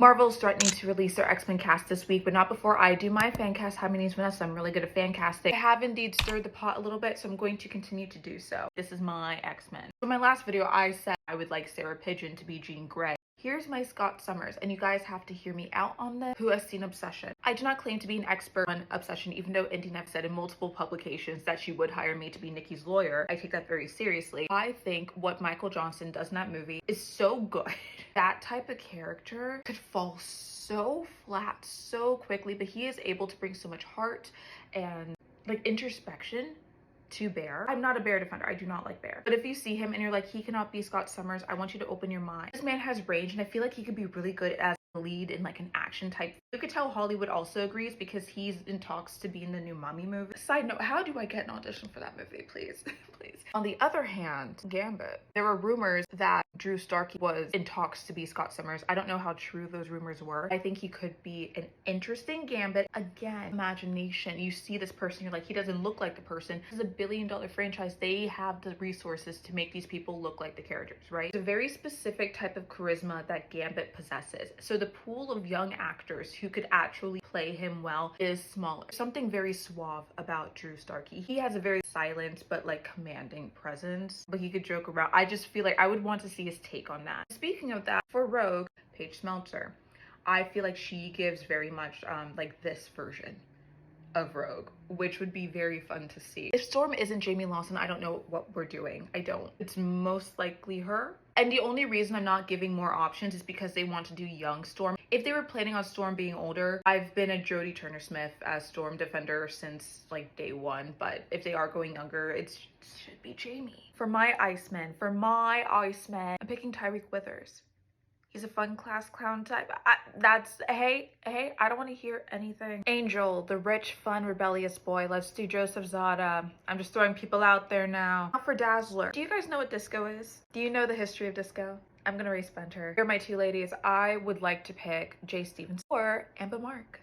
Marvel's threatening to release their X-Men cast this week, but not before I do my fan cast. Hi, my name's Vanessa. I'm really good at fan casting. I have indeed stirred the pot a little bit, so I'm going to continue to do so. This is my X-Men. In my last video, I said I would like Sarah Pigeon to be Jean Grey. Here's my Scott Summers, and you guys have to hear me out on this. Who has seen Obsession? I do not claim to be an expert on Obsession, even though Indy Neff said in multiple publications that she would hire me to be Nikki's lawyer. I take that very seriously. I think what Michael Johnson does in that movie is so good. That type of character could fall so flat so quickly, but he is able to bring so much heart and like introspection to Bear. I'm not a Bear defender. I do not like Bear. But if you see him and you're like, he cannot be Scott Summers, I want you to open your mind. This man has range, and I feel like he could be really good as a lead in like an action type. You could tell Hollywood also agrees because he's in talks to be in the new Mummy movie. Side note, how do I get an audition for that movie, please? Please. On the other hand, Gambit. There were rumors that Drew Starkey was in talks to be Scott Summers. I don't know how true those rumors were. I think he could be an interesting Gambit. Again, imagination. You see this person, you're like, he doesn't look like the person. This is a billion-dollar franchise. They have the resources to make these people look like the characters, right? It's a very specific type of charisma that Gambit possesses. So the pool of young actors who could actually play him well is smaller. Something very suave about Drew Starkey. He has a very silent but like commanding presence, but he could joke around. I just feel like I would want to see his take on that. Speaking of that, for Rogue, Paige Smeltzer, I feel like she gives very much like this version of Rogue, which would be very fun to see. If Storm isn't Jamie Lawson, I don't know what we're doing. I don't. It's most likely her. And the only reason I'm not giving more options is because they want to do young Storm. If they were planning on Storm being older, I've been a Jodie Turner-Smith as Storm defender since like day one, but if they are going younger, it should be Jamie. For my Iceman, I'm picking Tyreek Withers. He's a fun class clown type. Hey, I don't want to hear anything. Angel, the rich, fun, rebellious boy. Let's do Joseph Zada. I'm just throwing people out there now. Now for Dazzler. Do you guys know what disco is? Do you know the history of disco? I'm gonna race bend her. Here are my two ladies. I would like to pick Jay Stevens or Amber Mark.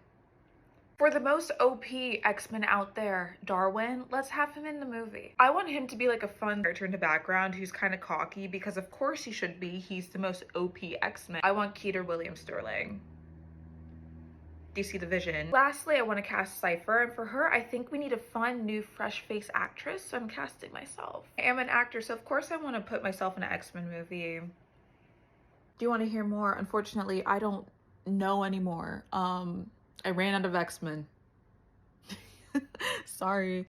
For the most OP X-Men out there, Darwin, let's have him in the movie. I want him to be like a fun character in the background who's kind of cocky, because of course he should be. He's the most OP X-Men. I want Keter Williams Sterling. Do you see the vision? Lastly, I want to cast Cypher, and for her, I think we need a fun, new, fresh face actress, so I'm casting myself. I am an actor, so of course I want to put myself in an X-Men movie. Do you want to hear more? Unfortunately, I don't know anymore. I ran out of X-Men. Sorry.